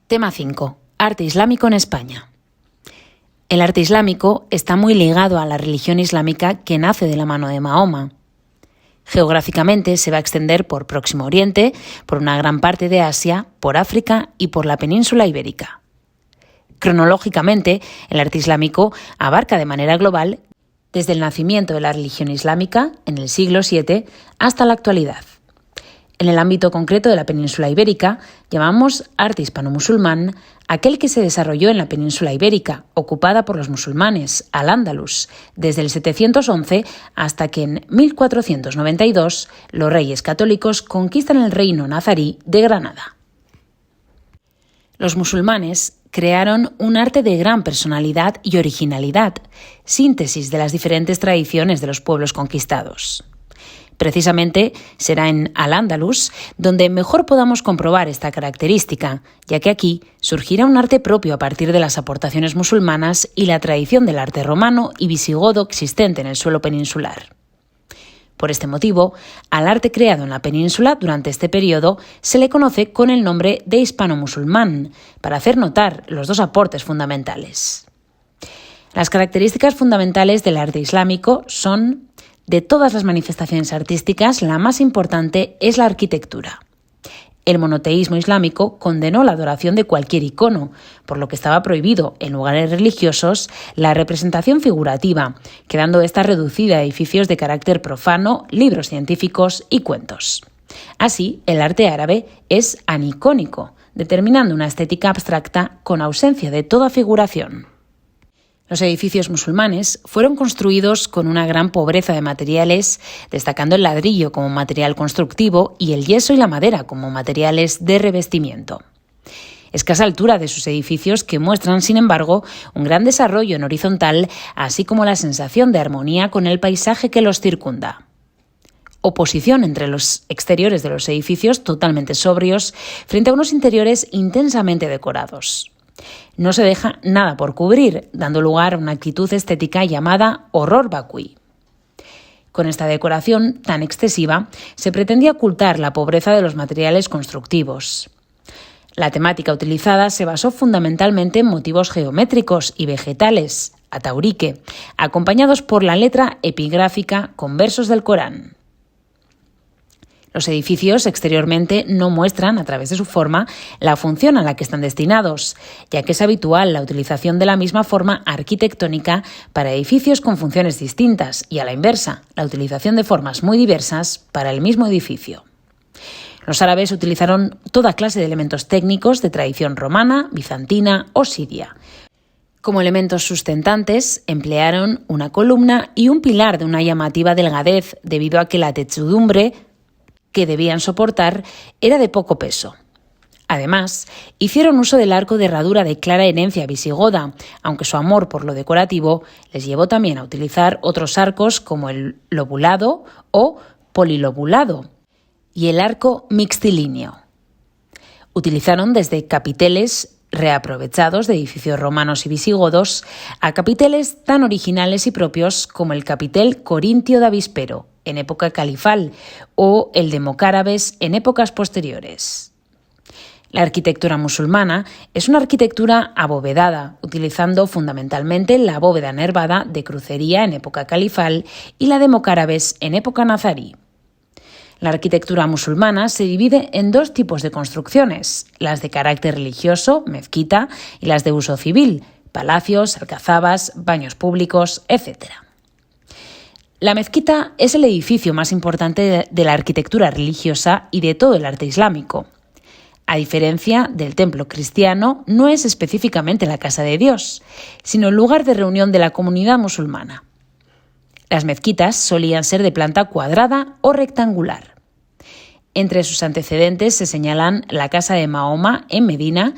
Tema 5. Arte islámico en España. El arte islámico está muy ligado a la religión islámica que nace de la mano de Mahoma. Geográficamente se va a extender por Próximo Oriente, por una gran parte de Asia, por África y por la península ibérica. Cronológicamente, el arte islámico abarca de manera global desde el nacimiento de la religión islámica en el siglo VII hasta la actualidad. En el ámbito concreto de la península ibérica, llamamos arte hispano-musulmán aquel que se desarrolló en la península ibérica, ocupada por los musulmanes, al-Ándalus, desde el 711 hasta que en 1492 los reyes católicos conquistan el reino nazarí de Granada. Los musulmanes crearon un arte de gran personalidad y originalidad, síntesis de las diferentes tradiciones de los pueblos conquistados. Precisamente será en Al-Ándalus donde mejor podamos comprobar esta característica, ya que aquí surgirá un arte propio a partir de las aportaciones musulmanas y la tradición del arte romano y visigodo existente en el suelo peninsular. Por este motivo, al arte creado en la península durante este periodo se le conoce con el nombre de hispano-musulmán, para hacer notar los dos aportes fundamentales. Las características fundamentales del arte islámico son: de todas las manifestaciones artísticas, la más importante es la arquitectura. El monoteísmo islámico condenó la adoración de cualquier icono, por lo que estaba prohibido, en lugares religiosos, la representación figurativa, quedando esta reducida a edificios de carácter profano, libros científicos y cuentos. Así, el arte árabe es anicónico, determinando una estética abstracta con ausencia de toda figuración. Los edificios musulmanes fueron construidos con una gran pobreza de materiales, destacando el ladrillo como material constructivo y el yeso y la madera como materiales de revestimiento. Escasa altura de sus edificios que muestran, sin embargo, un gran desarrollo en horizontal, así como la sensación de armonía con el paisaje que los circunda. Oposición entre los exteriores de los edificios totalmente sobrios frente a unos interiores intensamente decorados. No se deja nada por cubrir, dando lugar a una actitud estética llamada horror vacuí. Con esta decoración tan excesiva, se pretendía ocultar la pobreza de los materiales constructivos. La temática utilizada se basó fundamentalmente en motivos geométricos y vegetales, ataurique, acompañados por la letra epigráfica con versos del Corán. Los edificios exteriormente no muestran, a través de su forma, la función a la que están destinados, ya que es habitual la utilización de la misma forma arquitectónica para edificios con funciones distintas y, a la inversa, la utilización de formas muy diversas para el mismo edificio. Los árabes utilizaron toda clase de elementos técnicos de tradición romana, bizantina o siria. Como elementos sustentantes, emplearon una columna y un pilar de una llamativa delgadez, debido a que la techumbre que debían soportar era de poco peso. Además, hicieron uso del arco de herradura de clara herencia visigoda, aunque su amor por lo decorativo les llevó también a utilizar otros arcos como el lobulado o polilobulado y el arco mixtilíneo. Utilizaron desde capiteles reaprovechados de edificios romanos y visigodos a capiteles tan originales y propios como el capitel corintio de Avispero, en época califal, o el de mocárabes en épocas posteriores. La arquitectura musulmana es una arquitectura abovedada, utilizando fundamentalmente la bóveda nervada de crucería en época califal y la de mocárabes en época nazarí. La arquitectura musulmana se divide en dos tipos de construcciones: las de carácter religioso, mezquita, y las de uso civil, palacios, alcazabas, baños públicos, etc. La mezquita es el edificio más importante de la arquitectura religiosa y de todo el arte islámico. A diferencia del templo cristiano, no es específicamente la casa de Dios, sino el lugar de reunión de la comunidad musulmana. Las mezquitas solían ser de planta cuadrada o rectangular. Entre sus antecedentes se señalan la casa de Mahoma en Medina,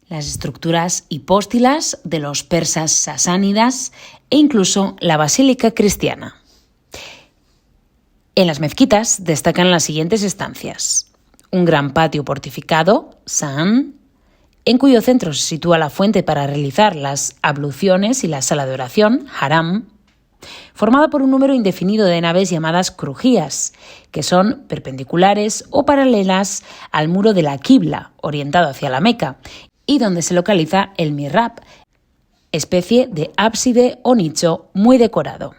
las estructuras hipóstilas de los persas sasánidas e incluso la basílica cristiana. En las mezquitas destacan las siguientes estancias: un gran patio fortificado, Sa'an, en cuyo centro se sitúa la fuente para realizar las abluciones y la sala de oración, Haram, formada por un número indefinido de naves llamadas crujías, que son perpendiculares o paralelas al muro de la Qibla, orientado hacia la Meca, y donde se localiza el mihrab, especie de ábside o nicho muy decorado.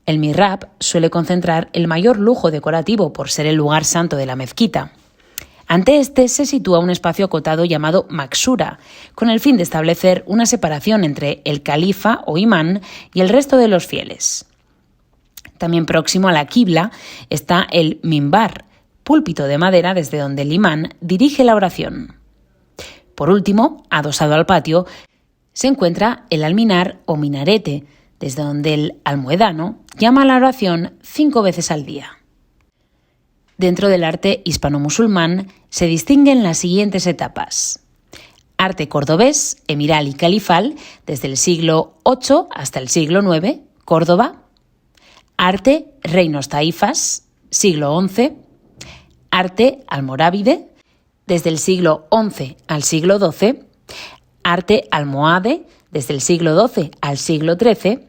El mihrab suele concentrar el mayor lujo decorativo por ser el lugar santo de la mezquita. Ante este se sitúa un espacio acotado llamado maksura, con el fin de establecer una separación entre el califa o imán y el resto de los fieles. También próximo a la quibla está el mimbar, púlpito de madera desde donde el imán dirige la oración. Por último, adosado al patio, se encuentra el alminar o minarete, desde donde el almohadano llama a la oración 5 veces al día. Dentro del arte hispano-musulmán se distinguen las siguientes etapas. Arte cordobés, emiral y califal, desde el siglo VIII hasta el siglo IX, Córdoba. Arte reinos taifas, siglo XI. Arte almorávide, desde el siglo XI al siglo XII. Arte almohade, desde el siglo XII al siglo XIII.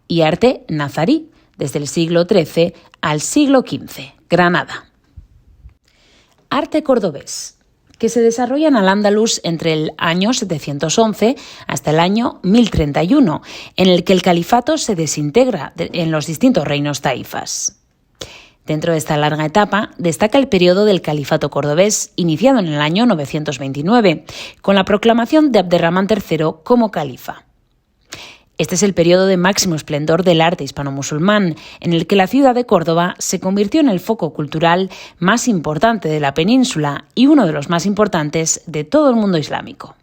Y arte nazarí, desde el siglo XIII al siglo XV, Granada. Arte cordobés, que se desarrolla en Al-Ándalus entre el año 711 hasta el año 1031, en el que el califato se desintegra en los distintos reinos taifas. Dentro de esta larga etapa destaca el periodo del califato cordobés, iniciado en el año 929, con la proclamación de Abderramán III como califa. Este es el periodo de máximo esplendor del arte hispano-musulmán, en el que la ciudad de Córdoba se convirtió en el foco cultural más importante de la península y uno de los más importantes de todo el mundo islámico.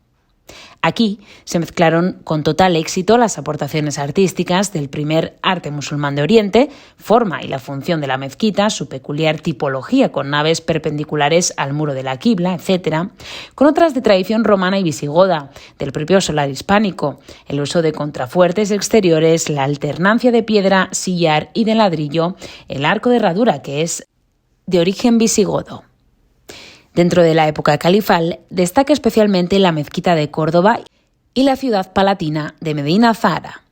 Aquí se mezclaron con total éxito las aportaciones artísticas del primer arte musulmán de Oriente, forma y la función de la mezquita, su peculiar tipología con naves perpendiculares al muro de la quibla, etc., con otras de tradición romana y visigoda, del propio solar hispánico, el uso de contrafuertes exteriores, la alternancia de piedra, sillar y de ladrillo, el arco de herradura, que es de origen visigodo. Dentro de la época califal destaca especialmente la mezquita de Córdoba y la ciudad palatina de Medina Zahara.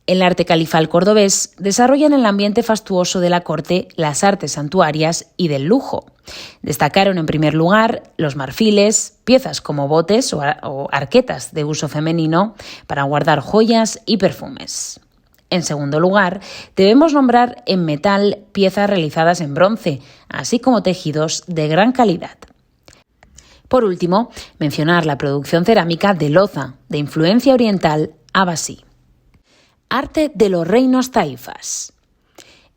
El arte califal cordobés desarrolla en el ambiente fastuoso de la corte las artes santuarias y del lujo. Destacaron en primer lugar los marfiles, piezas como botes o arquetas de uso femenino para guardar joyas y perfumes. En segundo lugar, debemos nombrar en metal piezas realizadas en bronce, así como tejidos de gran calidad. Por último, mencionar la producción cerámica de loza, de influencia oriental abasí. Arte de los reinos taifas.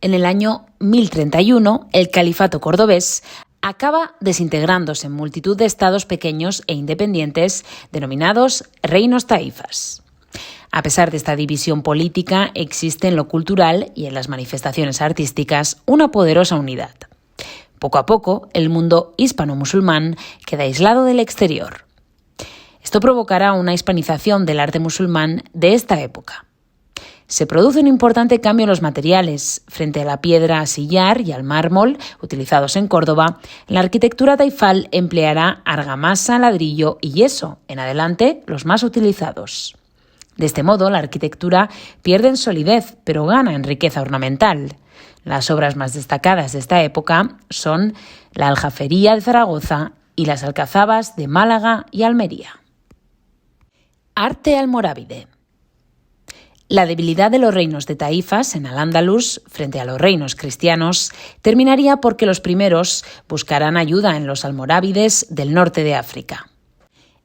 En el año 1031, el califato cordobés acaba desintegrándose en multitud de estados pequeños e independientes denominados reinos taifas. A pesar de esta división política, existe en lo cultural y en las manifestaciones artísticas una poderosa unidad. Poco a poco, el mundo hispano-musulmán queda aislado del exterior. Esto provocará una hispanización del arte musulmán de esta época. Se produce un importante cambio en los materiales. Frente a la piedra a sillar y al mármol, utilizados en Córdoba, la arquitectura taifal empleará argamasa, ladrillo y yeso, en adelante los más utilizados. De este modo, la arquitectura pierde en solidez, pero gana en riqueza ornamental. Las obras más destacadas de esta época son la Aljafería de Zaragoza y las Alcazabas de Málaga y Almería. Arte almorávide. La debilidad de los reinos de taifas en Al-Ándalus frente a los reinos cristianos terminaría porque los primeros buscarán ayuda en los almorávides del norte de África.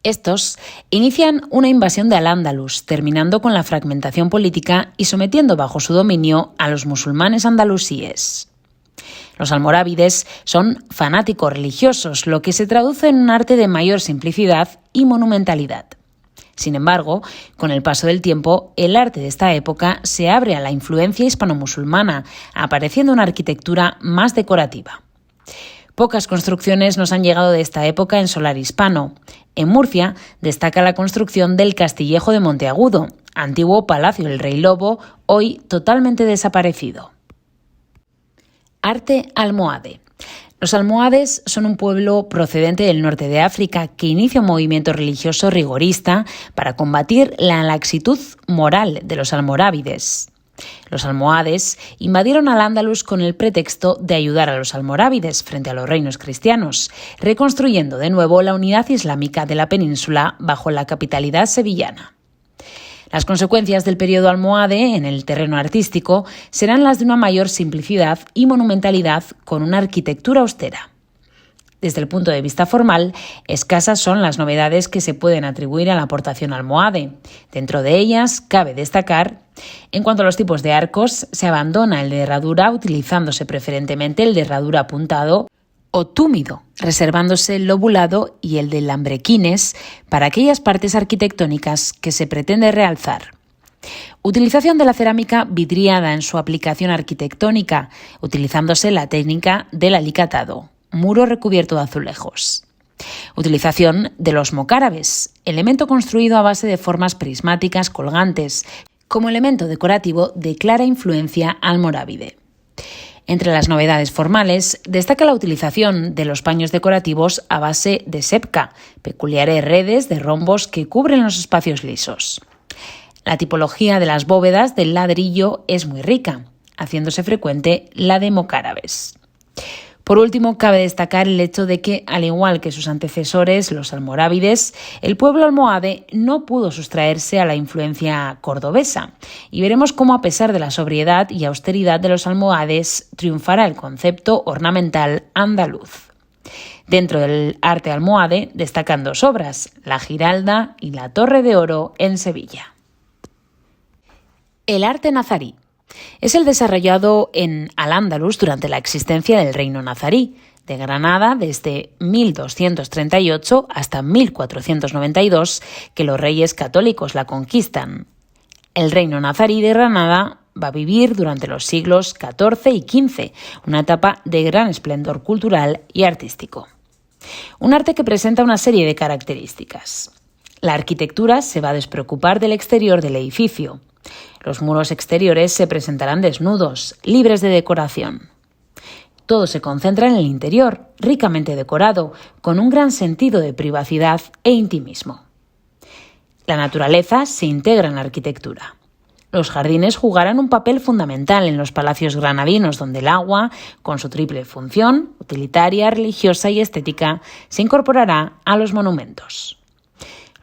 Estos inician una invasión de Al-Ándalus, terminando con la fragmentación política y sometiendo bajo su dominio a los musulmanes andalusíes. Los almorávides son fanáticos religiosos, lo que se traduce en un arte de mayor simplicidad y monumentalidad. Sin embargo, con el paso del tiempo, el arte de esta época se abre a la influencia hispano-musulmana, apareciendo una arquitectura más decorativa. Pocas construcciones nos han llegado de esta época en solar hispano. En Murcia destaca la construcción del Castillejo de Monteagudo, antiguo palacio del Rey Lobo, hoy totalmente desaparecido. Arte almohade. Los almohades son un pueblo procedente del norte de África que inicia un movimiento religioso rigorista para combatir la laxitud moral de los almorávides. Los almohades invadieron al-Ándalus con el pretexto de ayudar a los almorávides frente a los reinos cristianos, reconstruyendo de nuevo la unidad islámica de la península bajo la capitalidad sevillana. Las consecuencias del periodo almohade en el terreno artístico serán las de una mayor simplicidad y monumentalidad con una arquitectura austera. Desde el punto de vista formal, escasas son las novedades que se pueden atribuir a la aportación almohade. Dentro de ellas, cabe destacar: en cuanto a los tipos de arcos, se abandona el de herradura utilizándose preferentemente el de herradura apuntado o túmido, reservándose el lobulado y el de lambrequines para aquellas partes arquitectónicas que se pretende realzar. Utilización de la cerámica vidriada en su aplicación arquitectónica, utilizándose la técnica del alicatado, muro recubierto de azulejos. Utilización de los mocárabes, elemento construido a base de formas prismáticas colgantes, como elemento decorativo de clara influencia almorávide. Entre las novedades formales, destaca la utilización de los paños decorativos a base de sepca, peculiares redes de rombos que cubren los espacios lisos. La tipología de las bóvedas del ladrillo es muy rica, haciéndose frecuente la de mocárabes. Por último, cabe destacar el hecho de que, al igual que sus antecesores, los almorávides, el pueblo almohade no pudo sustraerse a la influencia cordobesa, y veremos cómo, a pesar de la sobriedad y austeridad de los almohades, triunfará el concepto ornamental andaluz. Dentro del arte almohade destacan dos obras, la Giralda y la Torre de Oro en Sevilla. El arte nazarí es el desarrollado en Al-Ándalus durante la existencia del reino nazarí, de Granada desde 1238 hasta 1492, que los reyes católicos la conquistan. El reino nazarí de Granada va a vivir durante los siglos XIV y XV, una etapa de gran esplendor cultural y artístico. Un arte que presenta una serie de características. La arquitectura se va a despreocupar del exterior del edificio. Los muros exteriores se presentarán desnudos, libres de decoración. Todo se concentra en el interior, ricamente decorado, con un gran sentido de privacidad e intimismo. La naturaleza se integra en la arquitectura. Los jardines jugarán un papel fundamental en los palacios granadinos, donde el agua, con su triple función, utilitaria, religiosa y estética, se incorporará a los monumentos.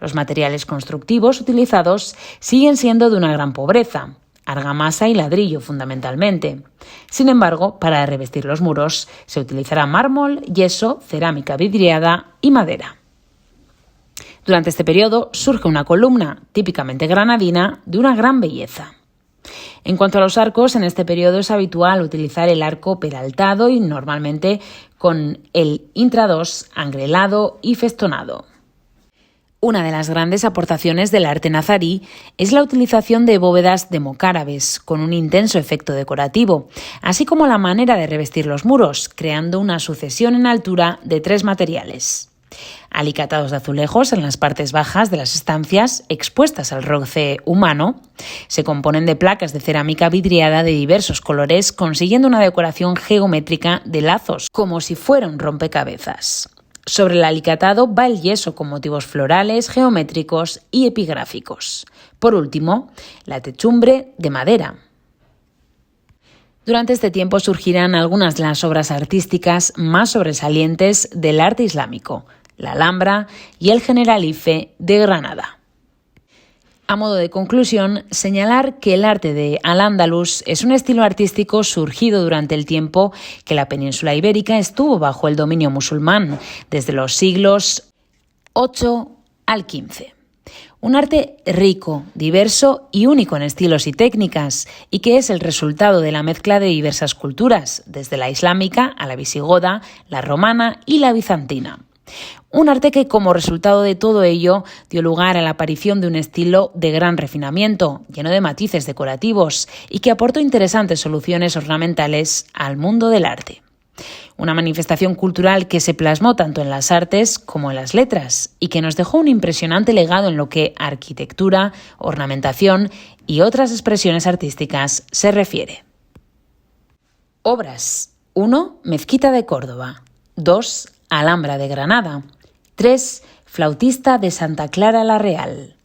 Los materiales constructivos utilizados siguen siendo de una gran pobreza, argamasa y ladrillo fundamentalmente. Sin embargo, para revestir los muros se utilizará mármol, yeso, cerámica vidriada y madera. Durante este periodo surge una columna, típicamente granadina, de una gran belleza. En cuanto a los arcos, en este periodo es habitual utilizar el arco peraltado y normalmente con el intradós angrelado y festonado. Una de las grandes aportaciones del arte nazarí es la utilización de bóvedas de mocárabes, con un intenso efecto decorativo, así como la manera de revestir los muros, creando una sucesión en altura de tres materiales. Alicatados de azulejos en las partes bajas de las estancias, expuestas al roce humano, se componen de placas de cerámica vidriada de diversos colores, consiguiendo una decoración geométrica de lazos, como si fuera un rompecabezas. Sobre el alicatado va el yeso con motivos florales, geométricos y epigráficos. Por último, la techumbre de madera. Durante este tiempo surgirán algunas de las obras artísticas más sobresalientes del arte islámico, la Alhambra y el Generalife de Granada. A modo de conclusión, señalar que el arte de Al-Ándalus es un estilo artístico surgido durante el tiempo que la península ibérica estuvo bajo el dominio musulmán, desde los siglos VIII al XV. Un arte rico, diverso y único en estilos y técnicas, y que es el resultado de la mezcla de diversas culturas, desde la islámica a la visigoda, la romana y la bizantina. Un arte que, como resultado de todo ello, dio lugar a la aparición de un estilo de gran refinamiento, lleno de matices decorativos, y que aportó interesantes soluciones ornamentales al mundo del arte. Una manifestación cultural que se plasmó tanto en las artes como en las letras, y que nos dejó un impresionante legado en lo que a arquitectura, ornamentación y otras expresiones artísticas se refiere. Obras: 1. Mezquita de Córdoba. 2. Alhambra de Granada. 3. Flautista de Santa Clara la Real.